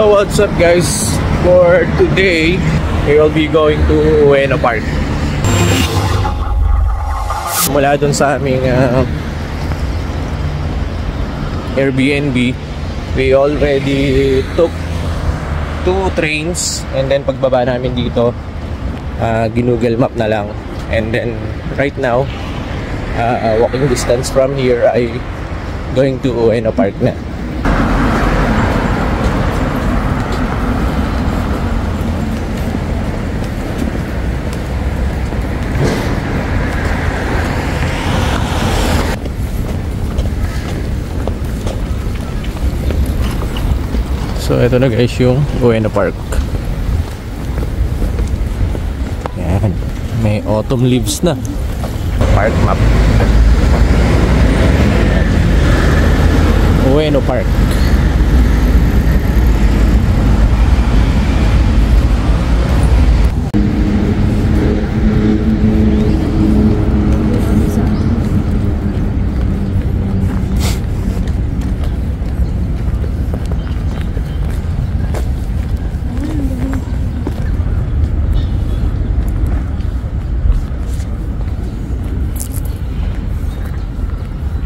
So what's up guys, for today we will be going to Ueno Park. Mula dun sa aming Airbnb, we already took 2 trains, and then pagbaba namin dito Google Map na lang, and then right now walking distance from here ay going to Ueno Park na. So ito na guys yung Ueno Park. Yan, may autumn leaves na. Park map. Ueno Park.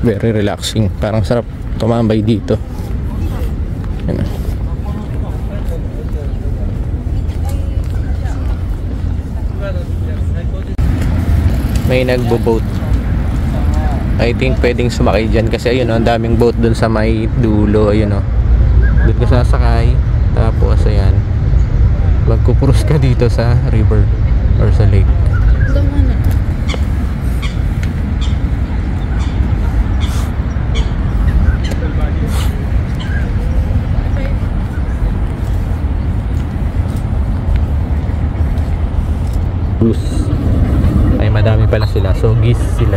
Very relaxing, parang sarap tumambay dito. Yan. May nagbo-boat. I think pwedeng sumakay dyan kasi ayun o, ang daming boat dun sa may dulo. Ayun o, dun ka sasakay. Tapos ayan, magkukrus ka dito sa river or sa lake. Ay madami pala sila, so geese sila.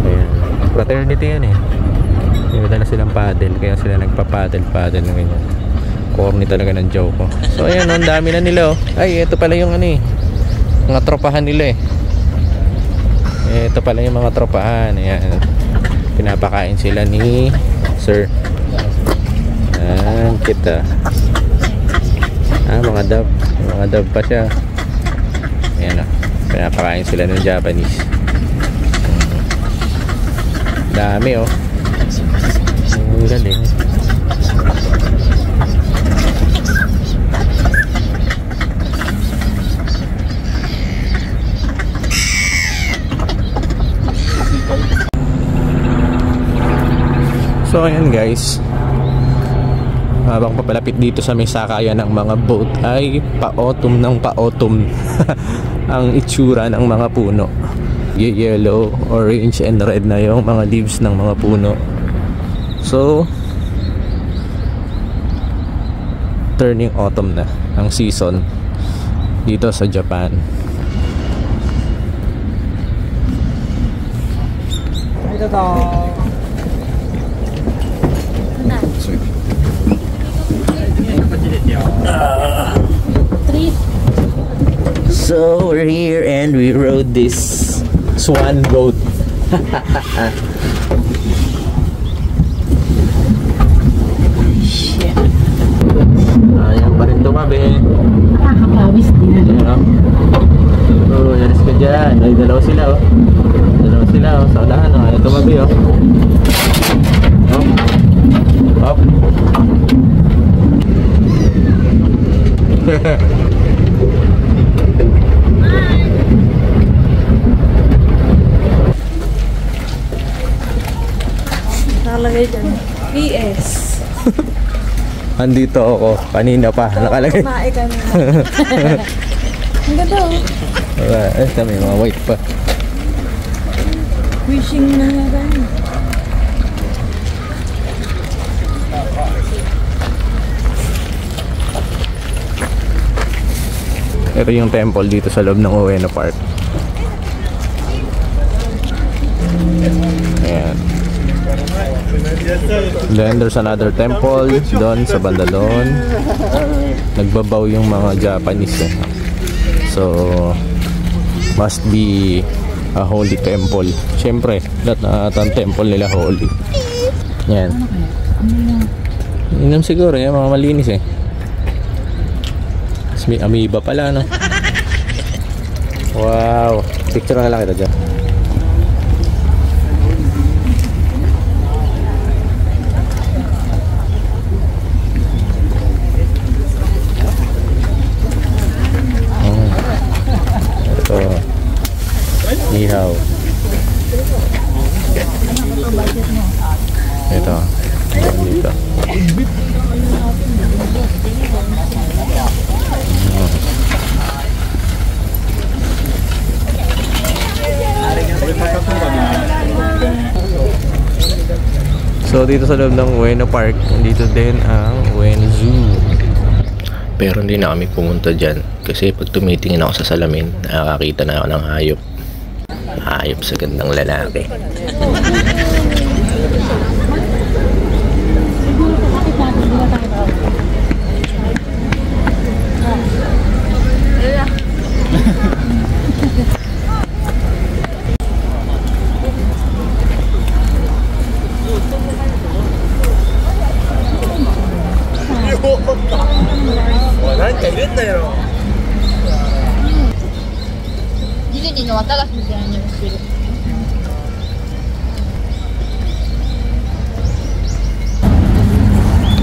Ayan, fraternity yan eh. May dala silang paddle, kaya sila nagpa-paddle ng ganyan. Corny talaga ng joke ko. So ayan, ang dami na nila oh. Ay, ito pala yung ano eh, mga tropahan nila eh. Ito pala yung mga tropahan. Ayan, pinapakain sila ni sir. Ayan, kita. Mga dove pa siya. Ayan o, pinapakain sila ng Japanese. Dami o. Ang galing. So ayan guys, habang papalapit dito sa may sakayan ng mga boat ay pa-autumn ng pa-autumn ang itsura ng mga puno. Yellow, orange, and red na yung mga leaves ng mga puno. So turning autumn na ang season dito sa Japan. So we're here and we rode this swan boat. Shit. Ayaw pa rin tumabi. Nakakapawis din. Oh, yaris ka dyan. Ay, dalawa sila oh. Dalawa sila oh. Sa unahan oh. Ayaw tumabi oh. Hop. Nakalagay dyan, PS. Andito ako, kanina pa nakalagay. Kumain kami. Ang ganda oh. Kami mga white pa. Wishing na nga gani. Ito yung temple dito sa loob ng Ueno Park. Ayan. Then there's another temple doon sa banda doon. Nagbabaw yung mga Japanese eh. So must be a holy temple. Siyempre, lahat na atang temple nila holy. Yan. Inom siguro, yan, mga malinis eh. Tapos may amoeba pala, no? Wow. Picture na lang kita dyan. Ito. Ihaw. Ito. Dito. So dito sa loob ng Ueno Park, dito din ang Ueno Zoo. Pero hindi na kami pumunta dyan kasi pag tumitingin ako sa salamin, nakakakita na ako ng hayop. Hayop sa gandang lalaki.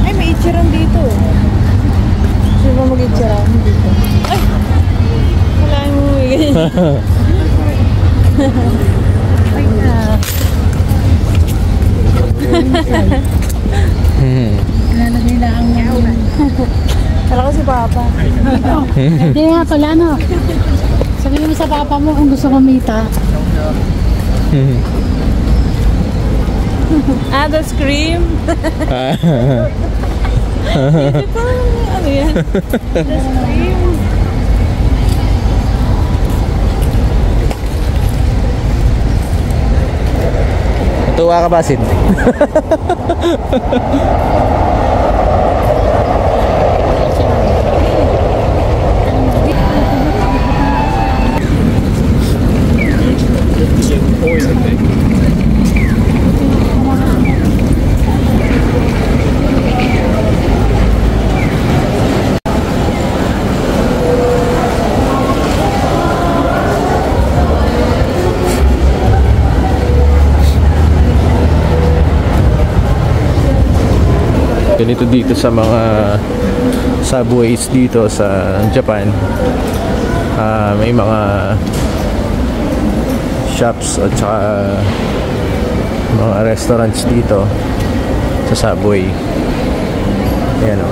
Ay, may itchiran dito. Sino ba mag-itchiran dito? Ay! Wala mo ganyan. Ay na. Lalagay na ang yawan. Kala ko si Papa. Hindi nga pala, no? Sabihin mo sa papa mo kung gusto kumita. The scream. Ito, ano yan? The scream. Natuwa ka ba, Sid? Ganito dito sa mga subways dito sa Japan. May mga shops at saka mga restaurants dito sa subway. Ayan o.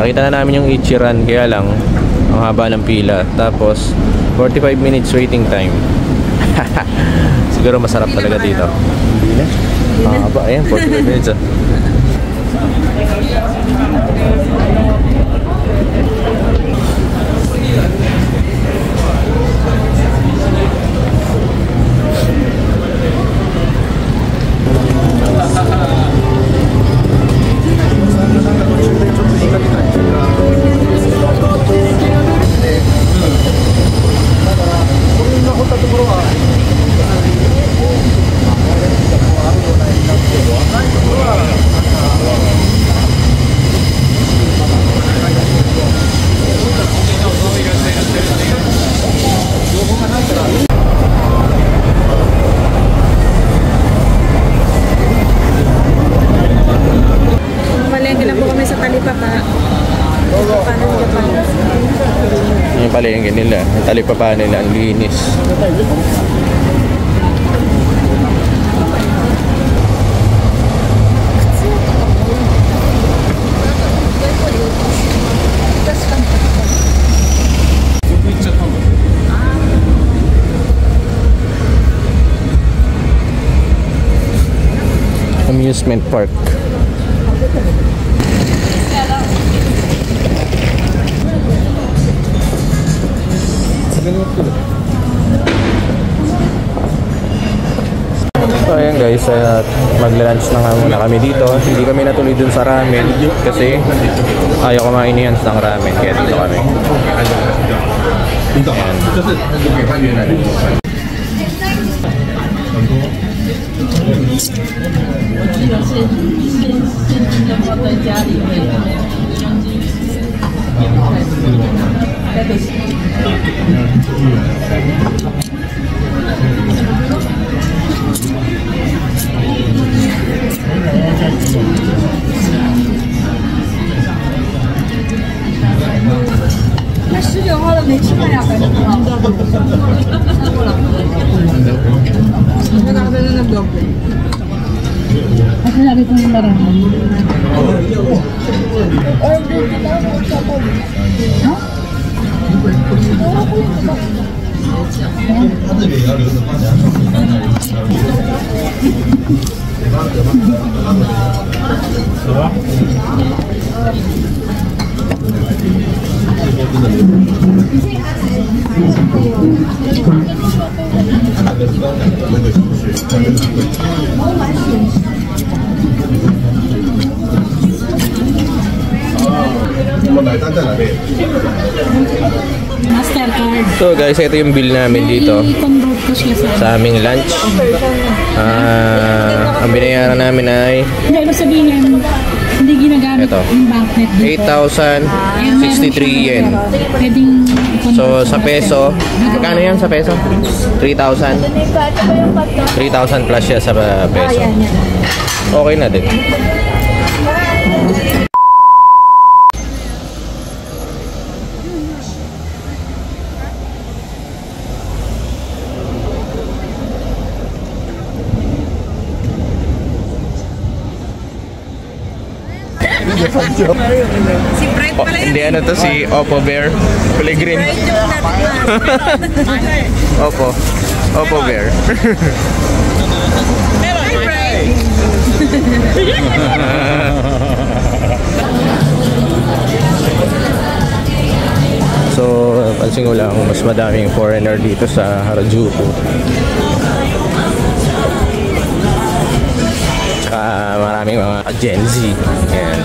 Nakita na namin yung Ichiran, kaya lang ang haba ng pila. Tapos 45 minutes waiting time. Siguro masarap talaga dito. Hindi na. Haba, ayan, 45 minutes. Palengke lang po kami sa Talipapa. Yung palengke nila, yung talipapa nila, ang linis. Amusement Park. So ayan guys, magla-lunch na nga muna kami dito. Hindi kami natuloy dun sa ramen kasi ayaw kumain ni Hans ng ramen, kaya dito kami. Kasi sabi ko yung marami. Mastercard. So guys, ito yung bill namin dito I-convert ko siya sa aming lunch. Ang binayaran namin ay Hindi, ibig sabihin, hindi ginagamit Ito. yung banknet dito. 8,063 yen. Pwedeng i-convert So sa peso, magkano yan sa peso? 3,000. 3,000 plus siya sa peso. Okay na din. Si Bright pala yun. Hindi, ano to, si Oppo Bear. Kulay green. Bright yung Oppo. Oppo Bear. Pero hi, Bright. So, pansin ko lang, mas madaming foreigner dito sa Harajuku. Tsaka maraming mga Gen Z. Ayan.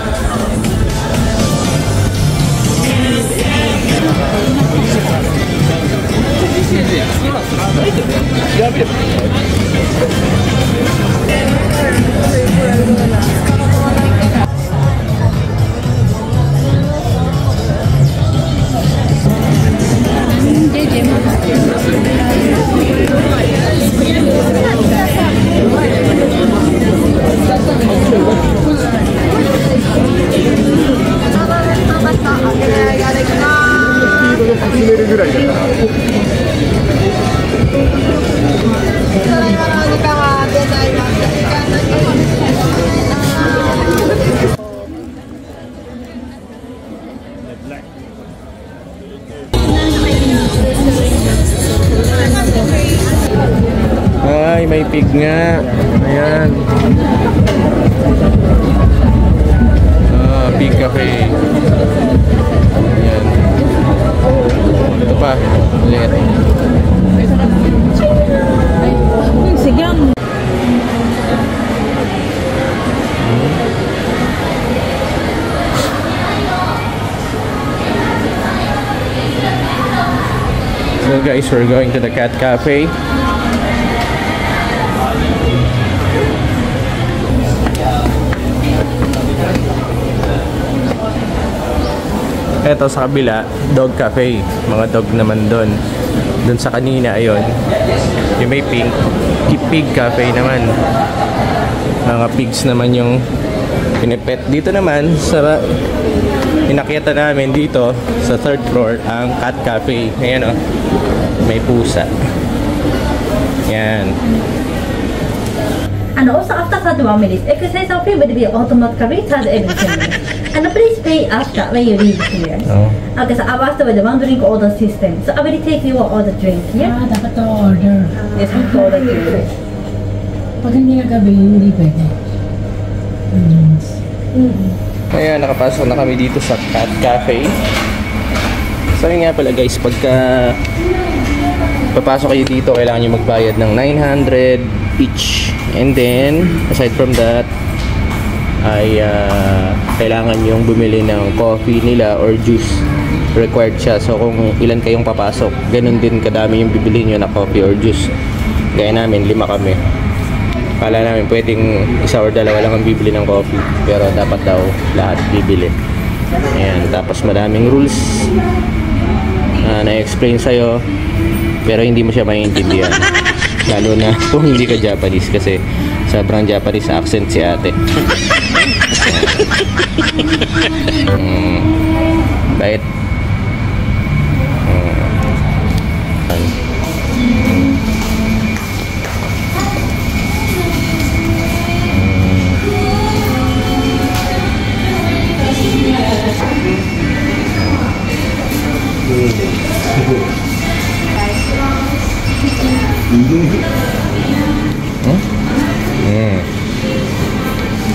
Ay, may pig nga. Ayan. Pig cafe. Ayan. Ito pa. Ulit. Sigang. So guys, we're going to the cat cafe. Eto sa kabila, dog cafe. Mga dog naman doon. Doon sa kanina, ayun. Yung may pig cafe naman. Mga pigs naman yung pinipet. Dito naman, sa inakyatan namin dito, sa third floor, ang cat cafe. Ayan o. May pusa. Yan. And also after 31 minutes, exercise of fee will be automatically charged every 10 minutes. And please pay after when you leave here. Oh. Okay, so I've asked with the one drink order system. So I will take your order drink here. Ah, dapat to order. Yes, we order drink. Pag hindi kagabi, hindi pwede. Ayan, nakapasok na kami dito sa Cat Cafe. So yun nga pala guys, pagka papasok kayo dito, kailangan nyo magbayad ng 900 each. And then, aside from that, ay kailangan yung bumili ng coffee nila or juice. Required siya. So kung ilan kayong papasok, ganun din kadami yung bibili nyo na coffee or juice. Gaya namin, 5 kami. Kala namin pwedeng isa or dalawa lang ang bibili ng coffee, pero dapat daw lahat bibili. Ayan, tapos madaming rules na-explain sa'yo, pero hindi mo siya maintindihan. Lalo na kung hindi ka Japanese, kasi sobrang Japanese accent si ate. Bait.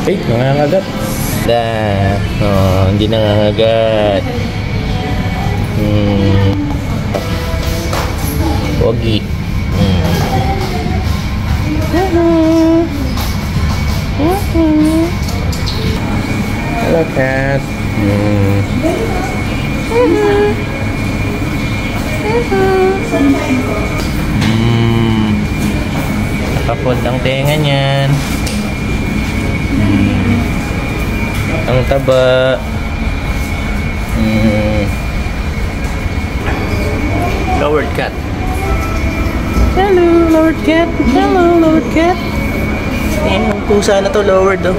Eh, nangangagat. Oh, hindi nangangagat. Pogi. Hello, cat. Nakapod ang tenga niyan. Ang taba. Lowered cat. Hello, lowered cat. Hello, lowered cat. Ayan, yung pusa na to, lowered oh.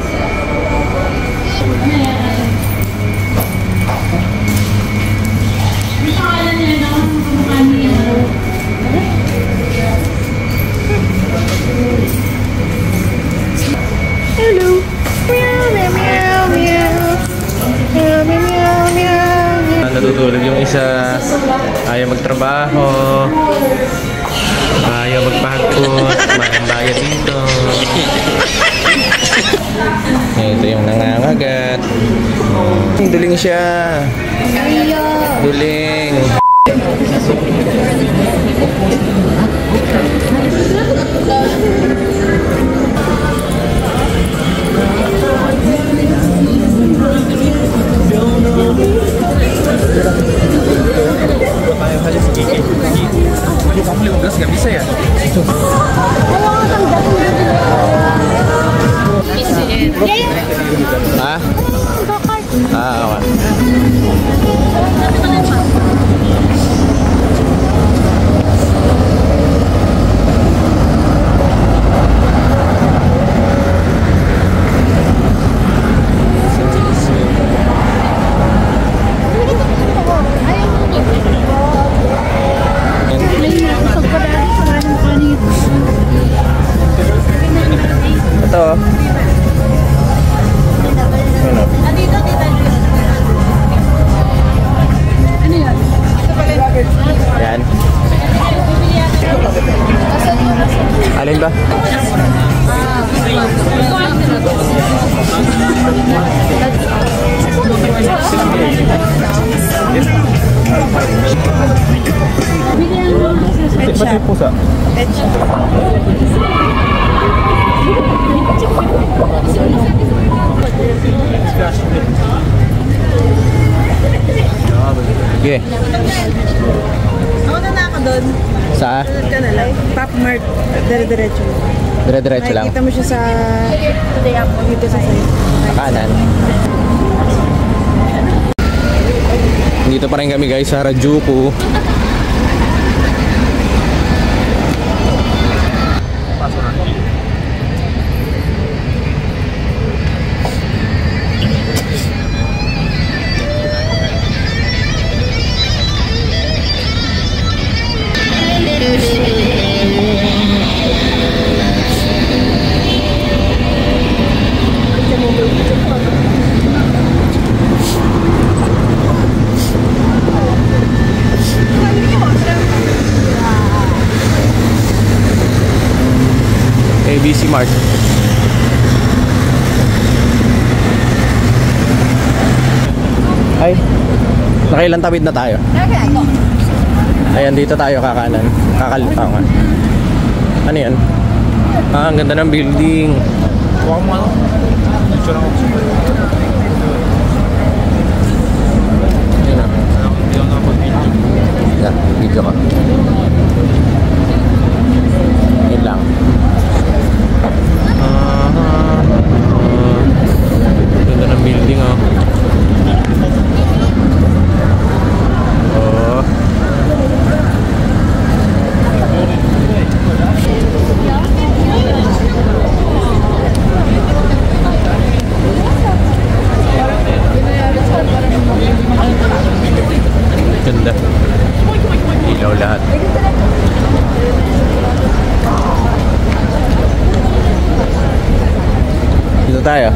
Hello. Meow, meow, meow, meow. Meow, meow, meow. Natutulog yung isa. Ayaw magtrabaho. Ayaw magpahagpos. Mayang bayad dito. Ito yung nangangagat. Duling siya. Duling. Gak bisa ya? Hah? Ah, ito. Yan. Alin ba? Ba't yung pusa? Okay. Ako na ako doon. Sa? Doon ka na lang. Pop Mart. Dire-diretso. Dire-diretso lang. Nakikita mo siya sa dito sa side. Kanan. Dito pa rin kami guys sa Harajuku. ABC Mart. Nakailan tawid na tayo? Ayan, dito tayo kakanan. Kakalimutan nga. Ano yan? Ah, ang ganda ng building. Huwag mo ano? Picture ako. Yun na. Hindi ako nakapag-video. Yeah, video ka. Yun lang. Ganda ng building, oh. Oh. Ganda. Ilaw lahat. Dito tayo.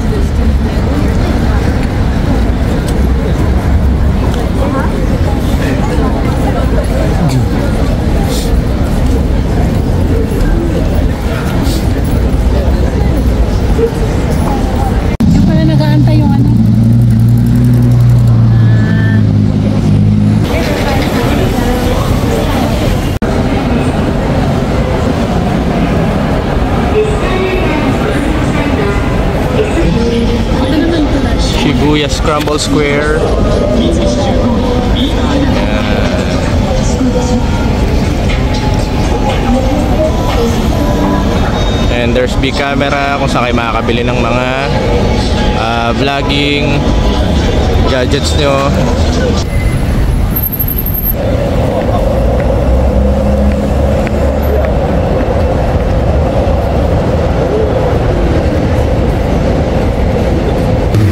Yung pala nag-aantay yung ano. Shibuya Scramble Square. And there's big camera kung saan kayo makakabili ng mga vlogging gadgets nyo.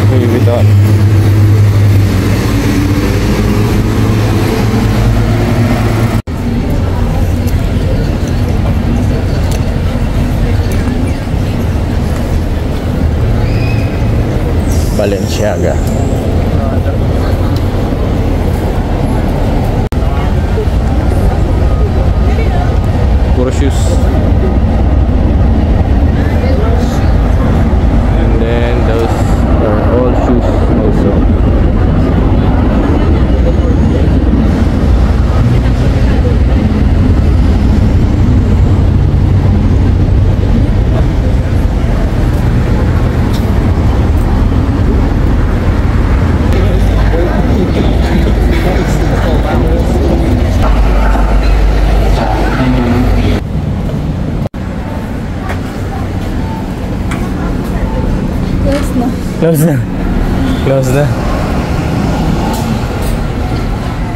Louis Vuitton. Balenciaga. Puro shoes. And then those are all shoes also. Close na. Close na.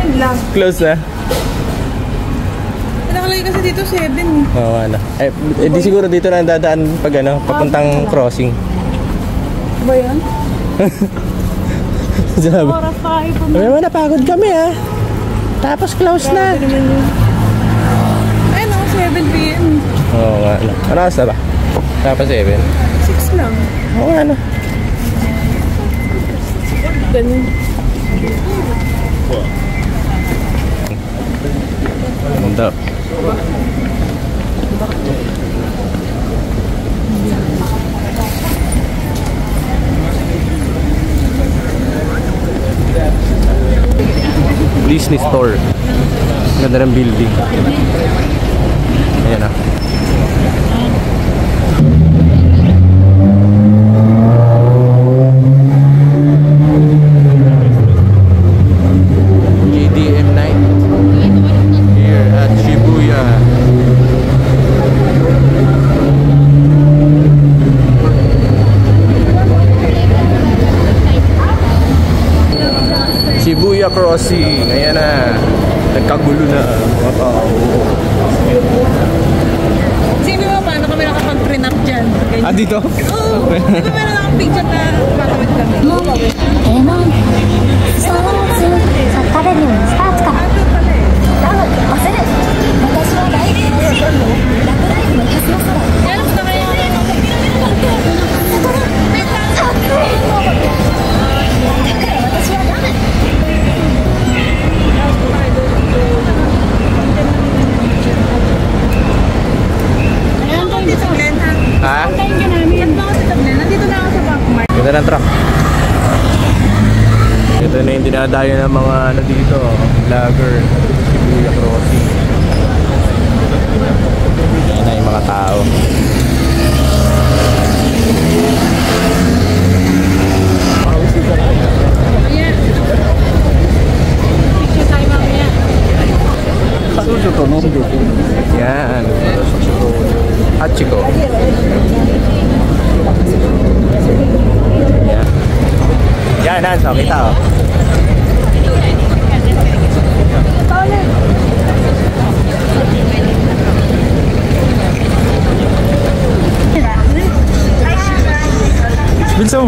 Ayun lang. Close na. Nakalagay kasi dito 7 eh. Oo, ano. Eh, di siguro dito na dadaan pag ano, papuntang crossing. Ba yan? Sabi, Oras pa kayo sabi mo, napagod kami ah. Tapos close na. Grabe naman yun. Ayun ako, 7 p.m. Oo nga, ano. Ano oras na ba? Tapos 7. 6 lang. Oo nga, ano. Ganun. Ganda. Disney Store. Ganda ng building. Ayan ah. JDM night here at Shibuya. Shibuya Crossing. Ayan na. Nagkagulo na mga tao. Sino mo paano kami nakapag-print up dyan? Ah, dito? Oo. Di ba meron akong picture na patawid kami? Kailan na kaya? Ha? Nandito na ako sa Backmark. Ganda ng truck. Ito na yung dinadayo ng mga ano dito, vlogger, Shibuya Crossing. Ayan na yung mga tao. Yan. Hachiko. Yan. Yan, Nanso. Kita oh. Bilso.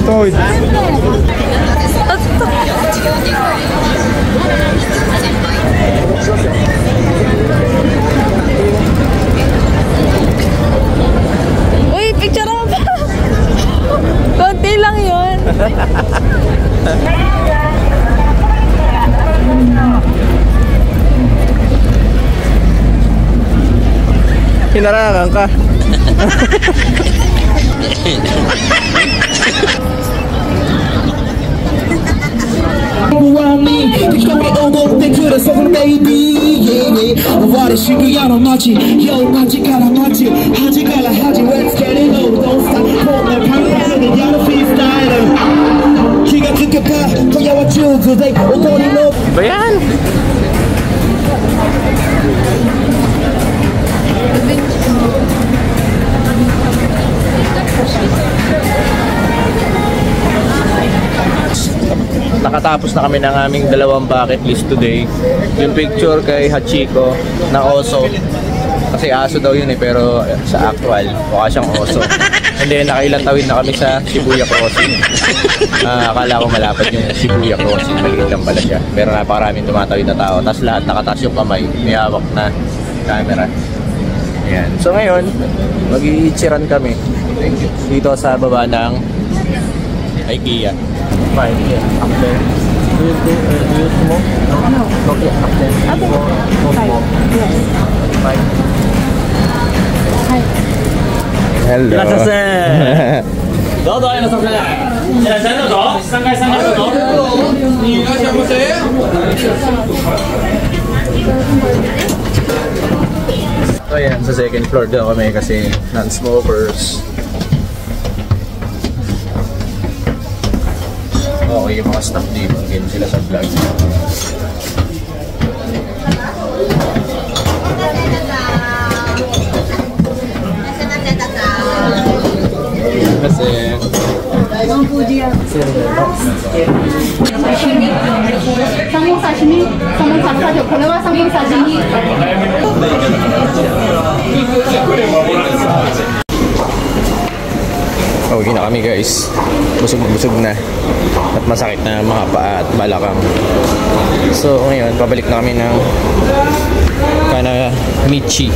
Toy. Uy, picture mo pa! Konti lang yun. Hinarangan ka. Ba yan? Nakatapos na kami ng aming dalawang bucket list today. Yung picture kay Hachiko na oso. Kasi aso daw yun eh, pero sa actual, mukha siyang oso. And then nakailang tawid na kami sa Shibuya Crossing. Akala ko malapad yung Shibuya Crossing, maliit lang pala siya. Pero napakaraming tumatawid na tao. Tapos lahat nakataas yung kamay, may hawak na camera. Ayan. So ngayon, mag-iitsiran kami dito sa baba ng IKEA. Fine, yeah. Up there. Do you smoke? No. Okay, up there. Okay. No smoke. Yes. Fine. Hi. Hello. どうぞいらっしゃいませ。いらっしゃいどうぞ。3階3階どうぞ。いらっしゃいませ。So ayan, sa second floor daw kami kasi non-smokers. Okay, yung mga staff dito, game sila sa vlog. Kasi Samung sashimi, samung saksajo. Korewa samung sashimi. Uwi na kami guys. Busog na. At masakit na mga paa at balakang. So ngayon, pabalik na kami ng Kanamichi.